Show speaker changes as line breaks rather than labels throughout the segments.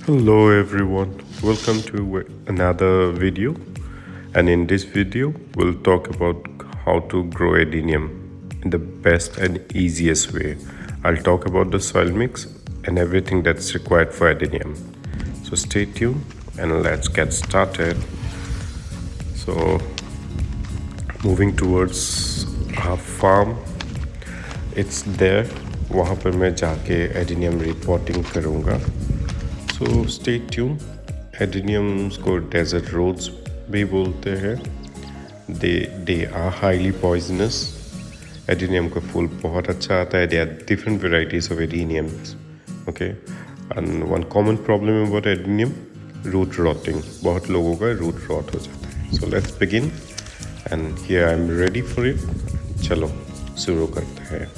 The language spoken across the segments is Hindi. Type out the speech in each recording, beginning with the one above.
Hello everyone, welcome to another video, and in this video we'll talk about how to grow adenium in the best and easiest way. I'll talk about the soil mix and everything that's required for adenium. So stay tuned and let's get started. So moving towards our farm, it's there. वहाँ पर मैं जाके एडिनियम रिपोर्टिंग करूँगा. So stay tune. एडिनियम्स को डेजर्ट रोड्स भी बोलते हैं. They are highly poisonous. Adenium का फूल बहुत अच्छा आता है. They are different varieties of adeniums. Okay, and one common problem about adenium, root rotting. बहुत लोगों का रूट रॉट हो जाता है. So let's begin and here I am ready for it. चलो शुरू करते हैं.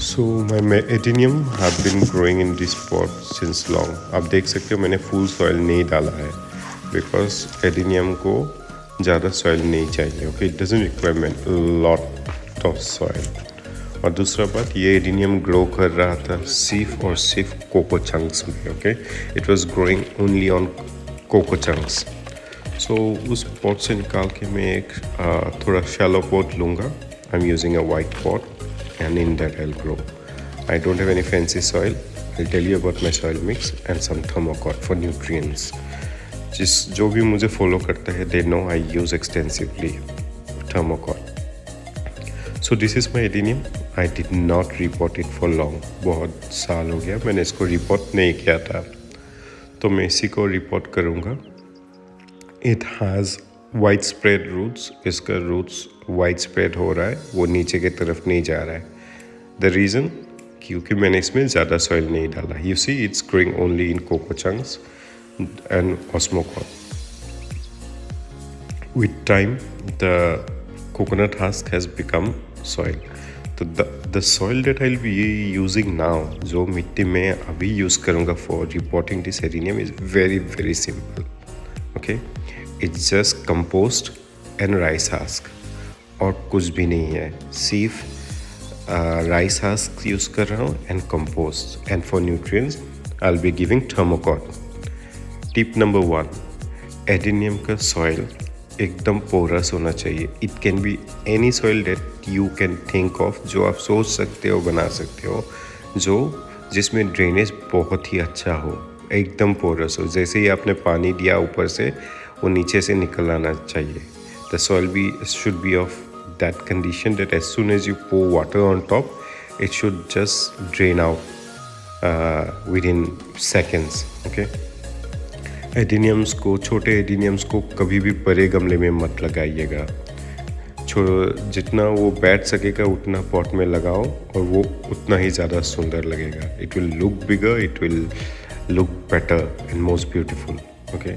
So my adenium have been growing in this pot since long. आप देख सकते हो मैंने फुल सॉइल नहीं डाला है बिकॉज एडिनियम को ज़्यादा सॉइल नहीं चाहिए. Okay, it doesn't requirement lot of soil. और दूसरा बात, ये एडिनियम ग्रो कर रहा था सिर्फ कोको चंक्स में. Okay, it was growing only on coco chunks. So उस पॉट से निकाल के मैं एक थोड़ा शैलो पॉट लूँगा. I am using a white pot and in that I'll grow. I don't have any fancy soil. I'll tell you about my soil mix and some thermocol for nutrients. जो भी मुझे फॉलो करता है they know I use extensively thermocol. So this is my adenium. I did not repot it for long. बहुत साल हो गया मैंने इसको रिपोर्ट नहीं किया था, तो मैं इसी को रिपोर्ट करूँगा. It has wide spread roots. इसका रूट्स वाइड स्प्रेड हो रहा है, वो नीचे की तरफ नहीं जा रहा है. द रीज़न, क्योंकि मैंने इसमें ज़्यादा सॉइल नहीं डाला. You see it's growing only in coco chunks and osmocote. With time the coconut husk has become soil. तो the soil that I will be using now, जो मिट्टी में अभी यूज़ करूँगा for repotting this adenium, is very simple. Okay, it's just compost and rice husk और कुछ भी नहीं है. सिर्फ राइस हस्क यूज़ कर रहा हूँ and compost. And for nutrients I will be giving thermocol. Tip number 1, adenium का सॉइल एकदम पोरस होना चाहिए. It can be any soil that you can think of, जो आप सोच सकते हो, बना सकते हो, जिसमें ड्रेनेज बहुत ही अच्छा हो, एकदम पोरस हो. जैसे ही आपने पानी दिया ऊपर से, वो नीचे से निकल आना चाहिए. The soil should be of that condition that as soon as you pour water on top, it should just drain out within seconds. Okay, adeniums को, छोटे एडिनियम्स को कभी भी बड़े गमले में मत लगाइएगा. जितना वो बैठ सकेगा उतना पॉट में लगाओ और वो उतना ही ज़्यादा सुंदर लगेगा. It will look bigger, it will look better and most beautiful. Okay,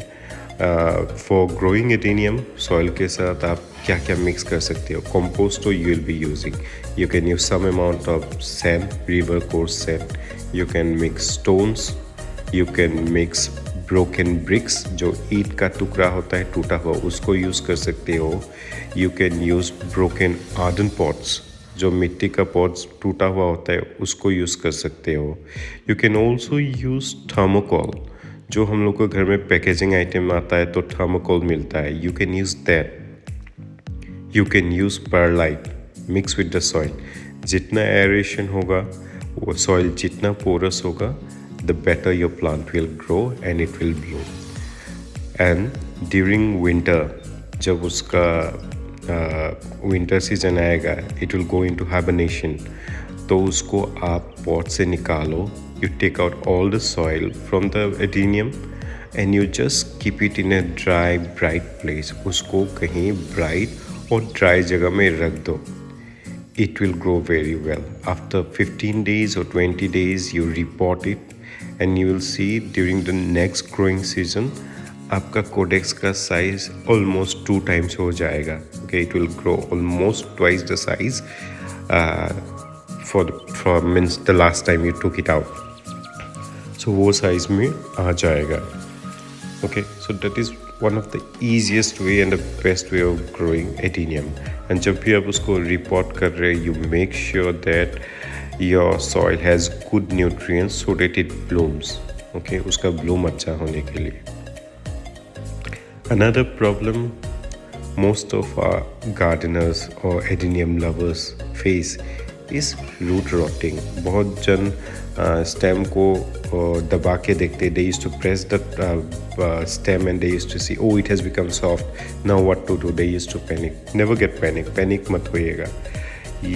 for growing adenium, soil के साथ आप क्या क्या मिक्स कर सकते हो. कंपोस्ट तो you will be using. You can use some amount of sand, river coarse sand. You can mix stones. You can mix broken bricks, जो ईंट का टुकड़ा होता है टूटा हुआ, उसको यूज़ कर सकते हो. You can use broken earthen pots, जो मिट्टी का पॉट्स टूटा हुआ होता है, उसको यूज़ कर सकते हो. You can also use thermocol, जो हम लोग को घर में पैकेजिंग आइटम आता है तो थर्मोकॉल मिलता है. You can use that. You can use perlite mix with the soil. जितना एरेशन होगा, वो सॉइल जितना पोरस होगा, the better your plant will grow and it will bloom. And during winter, जब उसका विंटर सीजन आएगा, it will go into hibernation. तो उसको आप पॉट से निकालो. You take out all the soil from the adenium and you just keep it in a dry, bright place. उसको कहीं bright और dry जगह में रख दो. It will grow very well. After 15 days or 20 days, you repot it. And you will see during the next growing season, आपका कोडेक्स का साइज almost 2 times हो जाएगा. Okay, it will grow almost twice the size for means the last time you took it out. So वो साइज में आ जाएगा. Okay, so that is one of the easiest way and the best way of growing adenium. And जब भी आप उसको repot कर रहे, you make sure that your soil has good nutrients so that it blooms. Okay, उसका ब्लूम अच्छा होने के लिए। Another problem most of our gardeners or adenium lovers face is root rotting. बहुत जन stem को दबा के देखते, they used to press the stem and they used to see, oh, it has become soft, now what to do. They used to panic. Never get panic मत होइएगा।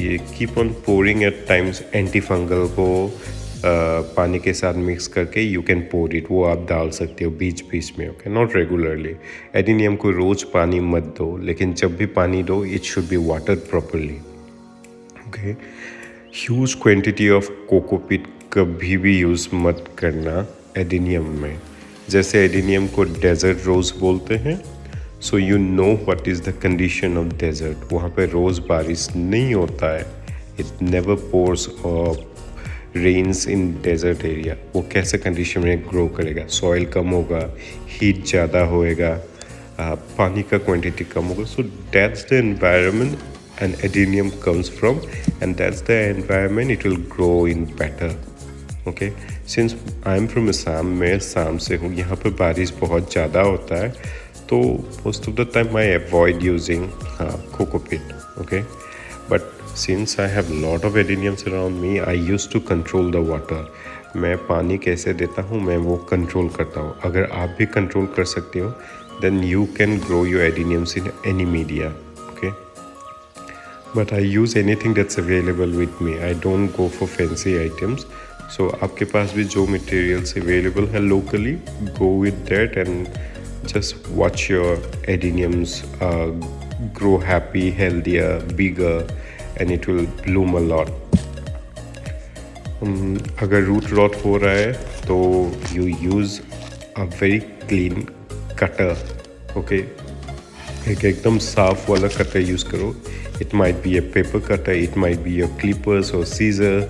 ये keep on pouring at times antifungal को पानी के साथ मिक्स करके यू कैन पोर इट, वो आप डाल सकते हो बीच बीच में, ओके, नॉट रेगुलरली। एडिनियम को रोज़ पानी मत दो, लेकिन जब भी पानी दो it should be watered properly, okay. Huge quantity of cocopeat कभी भी यूज़ मत करना एडिनियम में। जैसे एडिनियम को डेजर्ट रोज़ बोलते हैं, so you know what is the condition of desert. वहाँ पे रोज़ बारिश नहीं होता है, इट नेवर पोर्स और रेन्स इन डेजर्ट एरिया। वो कैसे कंडीशन में ग्रो करेगा? सॉइल कम होगा, हीट ज़्यादा होएगा, पानी का क्वांटिटी कम होगा। So that's the environment and adenium comes from, and that's the environment it will grow in better, okay. Since I am from Assam, मैं असम से हूँ, यहाँ पर बारिश बहुत ज़्यादा होता है, तो most of the time I avoid using cocopeat, okay. But since I have lot of adeniums around me, I used to control the water. मैं पानी कैसे देता हूँ मैं वो कंट्रोल करता हूँ। अगर आप भी कंट्रोल कर सकते हो then you can grow your adeniums in any media, okay? But I use anything that's available with me. I don't go for fancy items. So आपके पास भी जो materials available है locally, go with that and just watch your adeniums grow happy, healthier, bigger, and it will bloom a lot. अगर रूट रॉट हो रहा है तो you use a very clean cutter, okay? एक एकदम साफ वाला कटर यूज़ करो। It might be a paper cutter, it might be your clippers or scissor,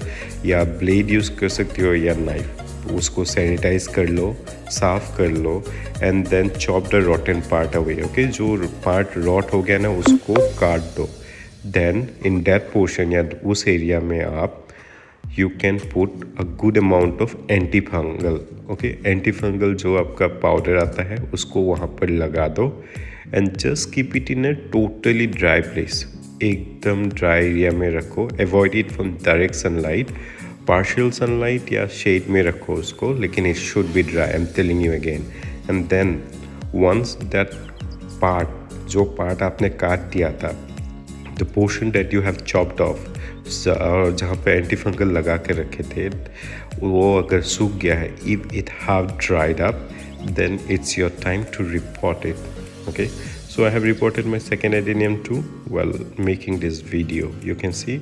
या blade यूज़ कर सकते हो या knife। उसको सैनिटाइज कर लो, साफ कर लो, and then chop the rotten part away, okay? जो पार्ट रॉट हो गया ना उसको काट दो। Then in that portion या उस एरिया में आप you can put a good amount of antifungal, okay? Antifungal जो आपका पाउडर आता है उसको वहाँ पर लगा दो and just keep it in a totally dry place. एकदम ड्राई एरिया में रखो, avoid it from direct sunlight, partial sunlight या shade में रखो उसको, लेकिन it should be dry, I'm telling you again. And then once that part, जो पार्ट आपने काट दिया था, the portion that you have chopped off, जहाँ पे एंटीफंगल लगा के रखे थे, वो अगर सूख गया है, if it have dried up, then it's your time to repot it, okay? So I have reported my second adenium too while making this video. You can see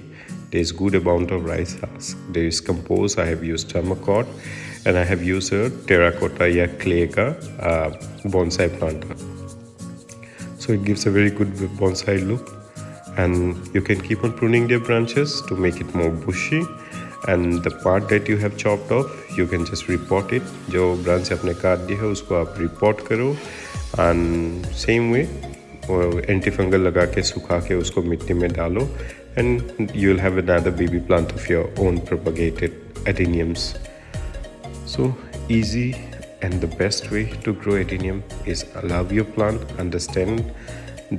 there is good amount of rice husk, there is compost, I have used Thermacort, and I have used a terracotta या clay का bonsai planter. So it gives a very good bonsai look. And you can keep on pruning their branches to make it more bushy, and the part that you have chopped off you can just repot it। जो branch आपने काट दिया है उसको आप repot करो, and same way antifungal लगा के सुखा के उसको मिट्टी में डालो, and you will have another baby plant of your own propagated adeniums। So easy, and the best way to grow adenium is love your plant, understand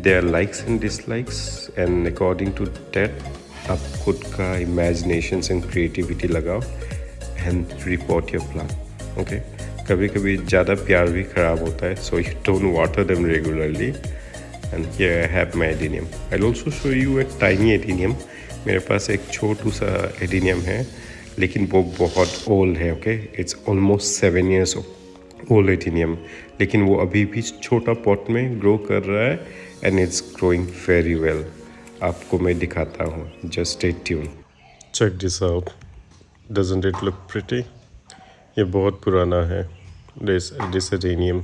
their likes and dislikes, and according to that आप खुद का imaginations and creativity लगाओ and repot your plant, okay? कभी कभी ज़्यादा प्यार भी ख़राब होता है, so you don't water them regularly। And here I have my adenium. I'll also show you a tiny adenium। मेरे पास एक छोटू सा adenium है, लेकिन वो बहुत old है, okay? It's almost 7 years old adenium, लेकिन वो अभी भी छोटा pot में grow कर रहा है, and it's growing very well। आपको मैं दिखाता हूँ, just stay tuned। Check this out, doesn't it look pretty? ये बहुत पुराना है, this adenium,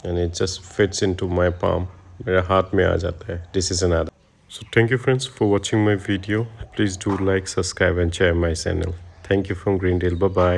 and it just fits into my palm, मेरे हाथ में आ जाता है। This is another। So thank you friends for watching my video. Please do like, subscribe and share my channel. Thank you from Greendale, bye bye।